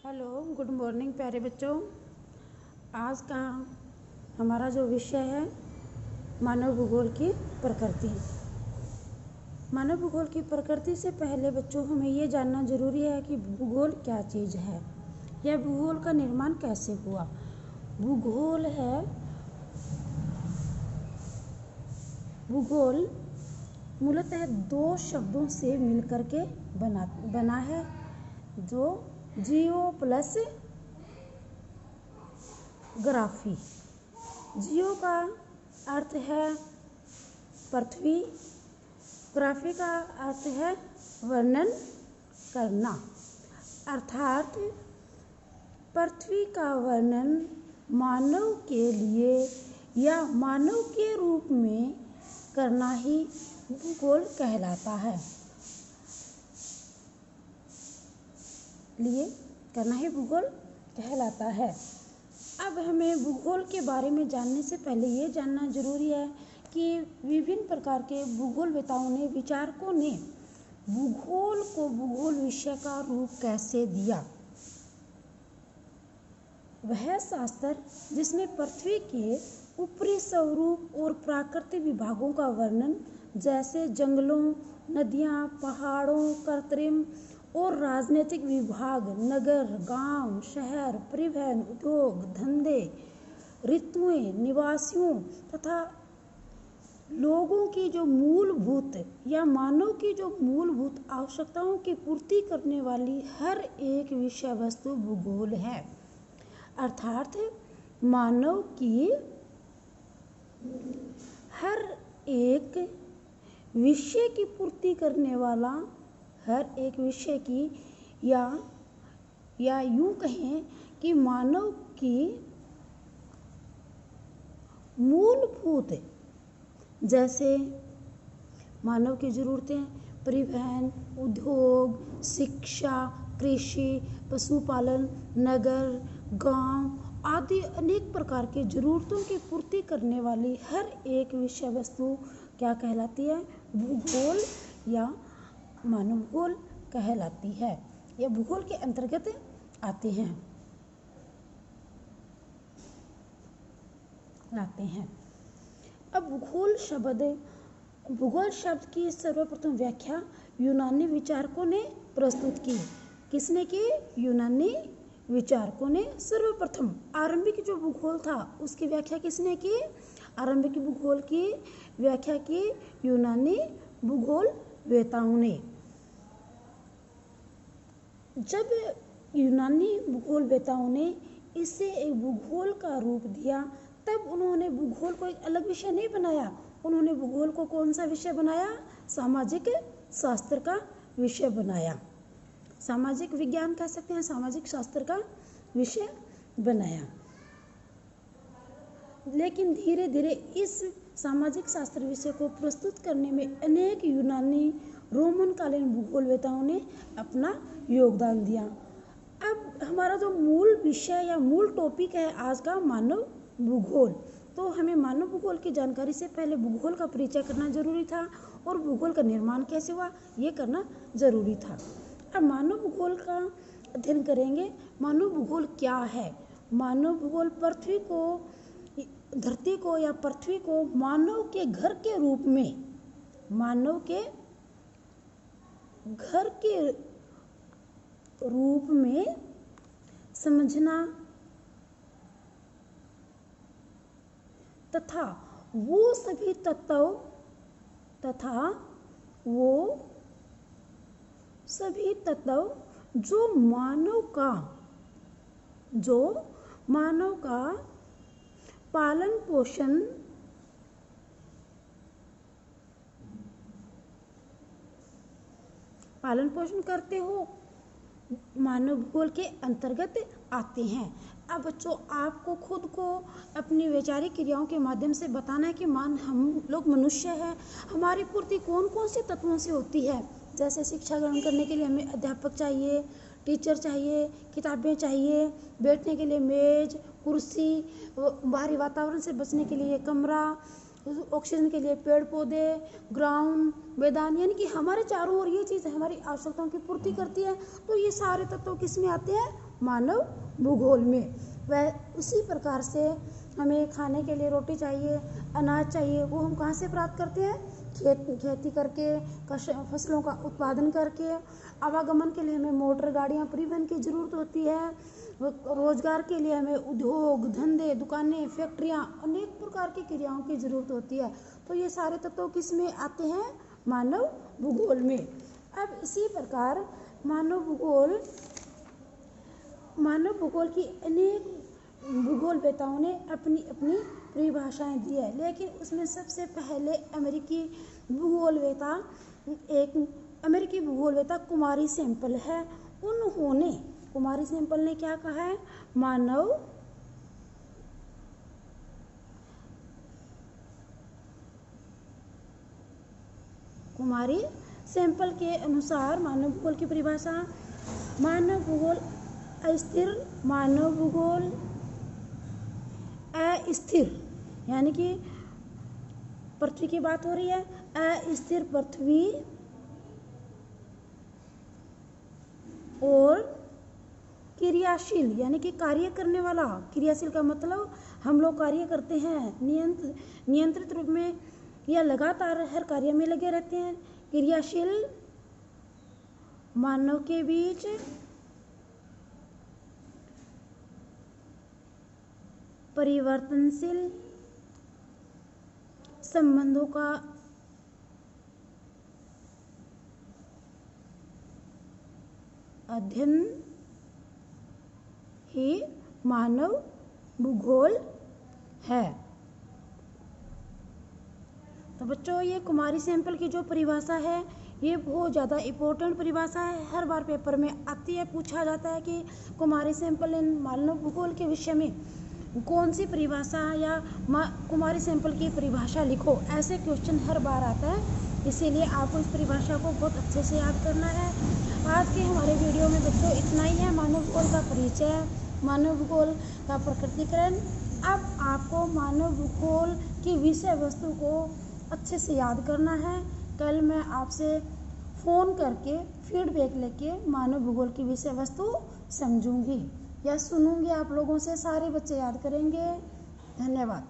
Hello, good morning प्यारे बच्चों। आज का हमारा जो विषय है मानव भूगोल की प्रकृति। मानव भूगोल की प्रकृति से पहले बच्चों हमें ये जानना जरूरी है कि भूगोल क्या चीज़ है या भूगोल का निर्माण कैसे हुआ। भूगोल मूलतः दो शब्दों से मिलकर के बना है, जो जियो प्लस ग्राफी। जियो का अर्थ है पृथ्वी, ग्राफी का अर्थ है वर्णन करना, अर्थात पृथ्वी का वर्णन मानव के लिए या मानव के रूप में करना ही भूगोल कहलाता है। भूगोल कहलाता है। अब हमें भूगोल के बारे में जानने से पहले ये जानना जरूरी है कि विभिन्न प्रकार के भूगोलवेताओं ने, विचारकों ने भूगोल को भूगोल विषय का रूप कैसे दिया। वह शास्त्र जिसमें पृथ्वी के ऊपरी स्वरूप और प्राकृतिक विभागों का वर्णन, जैसे जंगलों, नदियां, पहाड़ों, कृत्रिम और राजनीतिक विभाग, नगर, गांव, शहर, परिवहन, उद्योग, धंधे, ऋतुएं, निवासियों तथा लोगों की जो मूलभूत या मानव की जो मूलभूत आवश्यकताओं की पूर्ति करने वाली हर एक विषय वस्तु भूगोल है। अर्थात मानव की हर एक विषय की पूर्ति करने वाला, हर एक विषय की या यूं कहें कि मानव की मूलभूत, जैसे मानव की ज़रूरतें परिवहन, उद्योग, शिक्षा, कृषि, पशुपालन, नगर, गांव आदि अनेक प्रकार की ज़रूरतों की पूर्ति करने वाली हर एक विषय वस्तु क्या कहलाती है? भूगोल या मानव भूगोल कहलाती है, या भूगोल के अंतर्गत आते हैं। अब भूगोल शब्द की सर्वप्रथम व्याख्या यूनानी विचारकों ने प्रस्तुत की। किसने की? यूनानी विचारकों ने सर्वप्रथम आरंभिक जो भूगोल था उसकी व्याख्या किसने की? आरंभिक भूगोल की व्याख्या की यूनानी भूगोलवेताओं ने। जब यूनानी भूगोलवेताओं ने इसे एक भूगोल का रूप दिया, तब उन्होंने भूगोल को एक अलग विषय नहीं बनाया। उन्होंने भूगोल को कौन सा विषय बनाया? सामाजिक शास्त्र का विषय बनाया। सामाजिक विज्ञान कह सकते हैं, सामाजिक शास्त्र का विषय बनाया। लेकिन धीरे धीरे इस सामाजिक शास्त्र विषय को प्रस्तुत करने में अनेक यूनानी रोमन कालीन भूगोलवेताओं ने अपना योगदान दिया। अब हमारा जो मूल विषय या मूल टॉपिक है आज का मानव भूगोल, तो हमें मानव भूगोल की जानकारी से पहले भूगोल का परिचय करना जरूरी था और भूगोल का निर्माण कैसे हुआ ये करना जरूरी था। अब मानव भूगोल का अध्ययन करेंगे। मानव भूगोल क्या है? मानव भूगोल धरती को या पृथ्वी को मानव के घर के रूप में, मानव के घर के रूप में समझना तथा वो सभी तत्व जो मानव का पालन पोषण करते हो, मानव भूगोल के अंतर्गत आते हैं। अब बच्चों, आपको खुद को अपनी वैचारिक क्रियाओं के माध्यम से बताना है कि हम लोग मनुष्य हैं, हमारी पूर्ति कौन कौन से तत्वों से होती है। जैसे शिक्षा ग्रहण करने के लिए हमें अध्यापक चाहिए, टीचर चाहिए, किताबें चाहिए, बैठने के लिए मेज, कुर्सी, बाहरी वातावरण से बचने के लिए कमरा, ऑक्सीजन के लिए पेड़ पौधे, ग्राउंड, मैदान, यानी कि हमारे चारों ओर ये चीज़ हमारी आवश्यकताओं की पूर्ति करती है। तो ये सारे तत्व किस में आते हैं? मानव भूगोल में। वह उसी प्रकार से हमें खाने के लिए रोटी चाहिए, अनाज चाहिए, वो हम कहाँ से प्राप्त करते हैं? खेती करके, फसलों का उत्पादन करके। आवागमन के लिए हमें मोटर गाड़ियाँ, परिवहन की ज़रूरत होती है। रोजगार के लिए हमें उद्योग, धंधे, दुकानें, फैक्ट्रियाँ, अनेक प्रकार की क्रियाओं की ज़रूरत होती है। तो ये सारे तत्व किस में आते हैं? मानव भूगोल में। अब इसी प्रकार मानव भूगोल की अनेक भूगोलवेताओं ने अपनी अपनी परिभाषाएं दी है, लेकिन उसमें सबसे पहले अमेरिकी भूगोलवेता कुमारी सैंपल है। उन्होंने, कुमारी सैंपल ने क्या कहा है? कुमारी सैंपल के अनुसार मानव भूगोल की परिभाषा: मानव भूगोल अस्थिर, मानव भूगोल अस्थिर, यानी कि पृथ्वी की बात हो रही है, अस्थिर पृथ्वी और क्रियाशील, यानी कि कार्य करने वाला। क्रियाशील का मतलब हम लोग कार्य करते हैं, नियंत्रित रूप में या लगातार हर कार्य में लगे रहते हैं। क्रियाशील मानव के बीच परिवर्तनशील संबंधों का अध्ययन ही मानव भूगोल है। तो बच्चों, ये कुमारी सैंपल की जो परिभाषा है, ये बहुत ज़्यादा इम्पोर्टेंट परिभाषा है। हर बार पेपर में आती है, पूछा जाता है कि कुमारी सैंपल इन मानव भूगोल के विषय में कौन सी परिभाषा या कुमारी सैंपल की परिभाषा लिखो, ऐसे क्वेश्चन हर बार आता है। इसीलिए आपको इस परिभाषा को बहुत अच्छे से याद करना है। आज के हमारे वीडियो में बच्चों इतना ही है। मानव भूगोल का परिचय, मानव भूगोल का प्रकटीकरण। अब आपको मानव भूगोल की विषय वस्तु को अच्छे से याद करना है। कल मैं आपसे फ़ोन करके फीडबैक लेके मानव भूगोल की विषय वस्तु समझूंगी या सुनूंगी। आप लोगों से सारे बच्चे याद करेंगे। धन्यवाद।